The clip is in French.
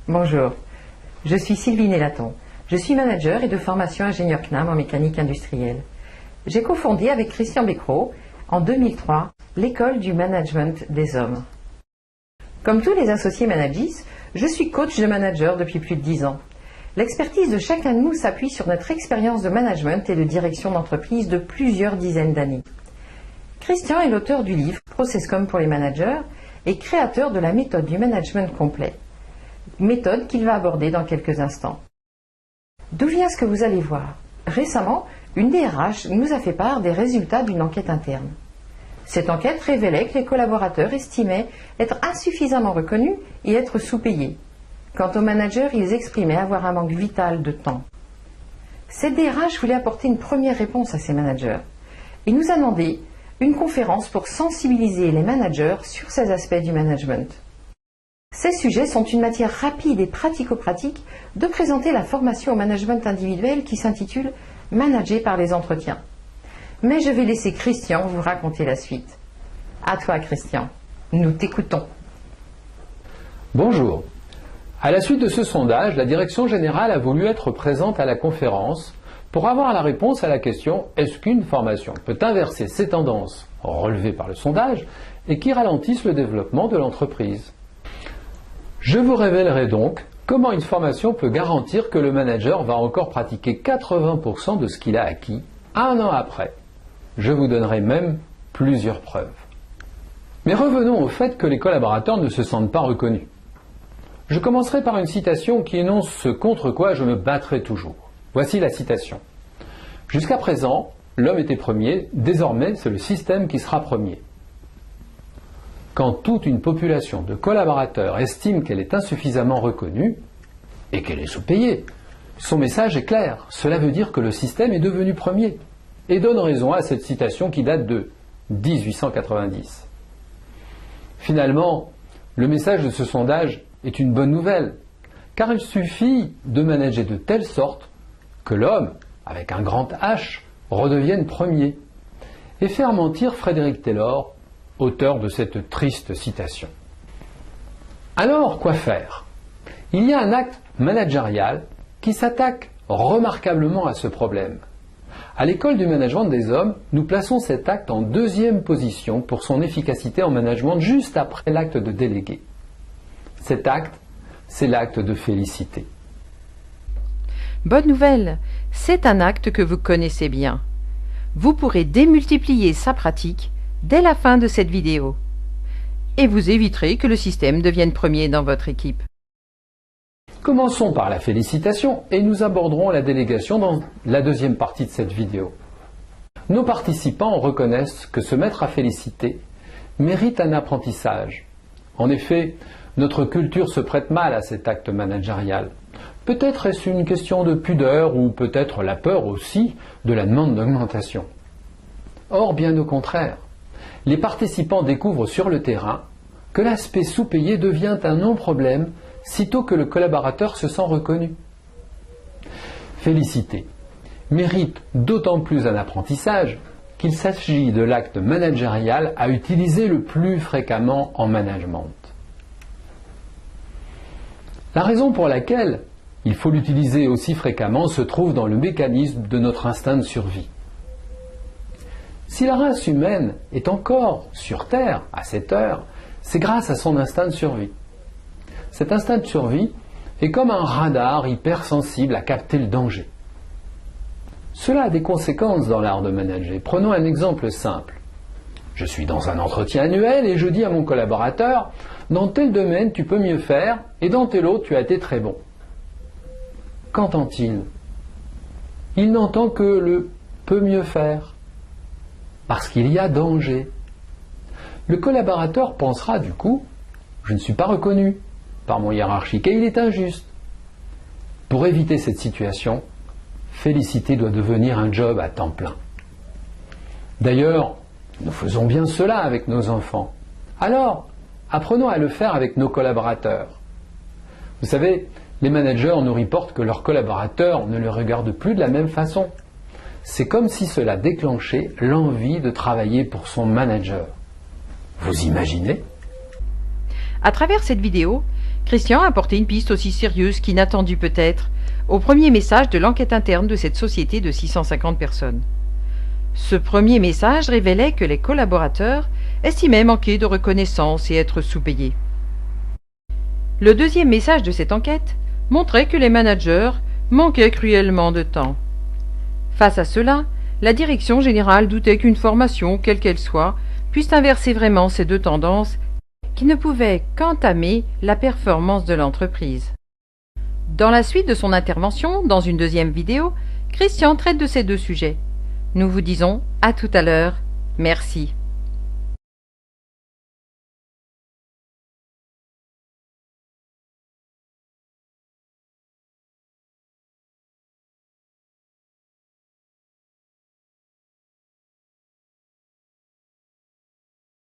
Bonjour, je suis Sylvie Nélaton. Je suis manager et de formation ingénieur CNAM en mécanique industrielle. J'ai cofondé avec Christian Becquerot, en 2003, l'école du management des hommes. Comme tous les associés Managis, je suis coach de manager depuis plus de 10 ans. L'expertise de chacun de nous s'appuie sur notre expérience de management et de direction d'entreprise de plusieurs dizaines d'années. Christian est l'auteur du livre Processcom pour les managers et créateur de la méthode du management complet. Méthode qu'il va aborder dans quelques instants. D'où vient ce que vous allez voir? Récemment, une DRH nous a fait part des résultats d'une enquête interne. Cette enquête révélait que les collaborateurs estimaient être insuffisamment reconnus et être sous-payés. Quant aux managers, ils exprimaient avoir un manque vital de temps. Cette DRH voulait apporter une première réponse à ces managers. Il nous a demandé une conférence pour sensibiliser les managers sur ces aspects du management. Ces sujets sont une matière rapide et pratico-pratique de présenter la formation au management individuel qui s'intitule « Manager par les entretiens ». Mais je vais laisser Christian vous raconter la suite. À toi Christian, nous t'écoutons. Bonjour. À la suite de ce sondage, la direction générale a voulu être présente à la conférence pour avoir la réponse à la question « Est-ce qu'une formation peut inverser ces tendances relevées par le sondage et qui ralentissent le développement de l'entreprise ?» Je vous révélerai donc comment une formation peut garantir que le manager va encore pratiquer 80% de ce qu'il a acquis un an après. Je vous donnerai même plusieurs preuves. Mais revenons au fait que les collaborateurs ne se sentent pas reconnus. Je commencerai par une citation qui énonce ce contre quoi je me battrai toujours. Voici la citation. « Jusqu'à présent, l'homme était premier, désormais c'est le système qui sera premier. » Quand toute une population de collaborateurs estime qu'elle est insuffisamment reconnue et qu'elle est sous-payée, son message est clair. Cela veut dire que le système est devenu premier et donne raison à cette citation qui date de 1890. Finalement, le message de ce sondage est une bonne nouvelle, car il suffit de manager de telle sorte que l'homme, avec un grand H, redevienne premier et faire mentir Frédéric Taylor, auteur de cette triste citation. Alors, quoi faire? Il y a un acte managérial qui s'attaque remarquablement à ce problème. À l'école du management des hommes, nous plaçons cet acte en deuxième position pour son efficacité en management juste après l'acte de déléguer. Cet acte, c'est l'acte de féliciter. Bonne nouvelle, c'est un acte que vous connaissez bien. Vous pourrez démultiplier sa pratique dès la fin de cette vidéo. Et vous éviterez que le système devienne premier dans votre équipe. Commençons par la félicitation et nous aborderons la délégation dans la deuxième partie de cette vidéo. Nos participants reconnaissent que se mettre à féliciter mérite un apprentissage. En effet, notre culture se prête mal à cet acte managérial. Peut-être est-ce une question de pudeur ou peut-être la peur aussi de la demande d'augmentation. Or, bien au contraire, les participants découvrent sur le terrain que l'aspect sous-payé devient un non-problème sitôt que le collaborateur se sent reconnu. Féliciter mérite d'autant plus un apprentissage qu'il s'agit de l'acte managérial à utiliser le plus fréquemment en management. La raison pour laquelle il faut l'utiliser aussi fréquemment se trouve dans le mécanisme de notre instinct de survie. Si la race humaine est encore sur Terre à cette heure, c'est grâce à son instinct de survie. Cet instinct de survie est comme un radar hypersensible à capter le danger. Cela a des conséquences dans l'art de manager. Prenons un exemple simple. Je suis dans un entretien annuel et je dis à mon collaborateur « Dans tel domaine, tu peux mieux faire et dans tel autre, tu as été très bon. » Qu'entend-il? Il n'entend que le « peut mieux faire » parce qu'il y a danger. Le collaborateur pensera du coup « Je ne suis pas reconnu par mon hiérarchique et il est injuste. » Pour éviter cette situation, féliciter doit devenir un job à temps plein. D'ailleurs, nous faisons bien cela avec nos enfants. Alors, apprenons à le faire avec nos collaborateurs. Vous savez, les managers nous reportent que leurs collaborateurs ne les regardent plus de la même façon. C'est comme si cela déclenchait l'envie de travailler pour son manager. Vous imaginez? À travers cette vidéo, Christian a apporté une piste aussi sérieuse qu'inattendue peut-être au premier message de l'enquête interne de cette société de 650 personnes. Ce premier message révélait que les collaborateurs estimaient manquer de reconnaissance et être sous-payés. Le deuxième message de cette enquête montrait que les managers manquaient cruellement de temps. Face à cela, la direction générale doutait qu'une formation, quelle qu'elle soit, puisse inverser vraiment ces deux tendances qui ne pouvaient qu'entamer la performance de l'entreprise. Dans la suite de son intervention, dans une deuxième vidéo, Christian traite de ces deux sujets. Nous vous disons à tout à l'heure. Merci.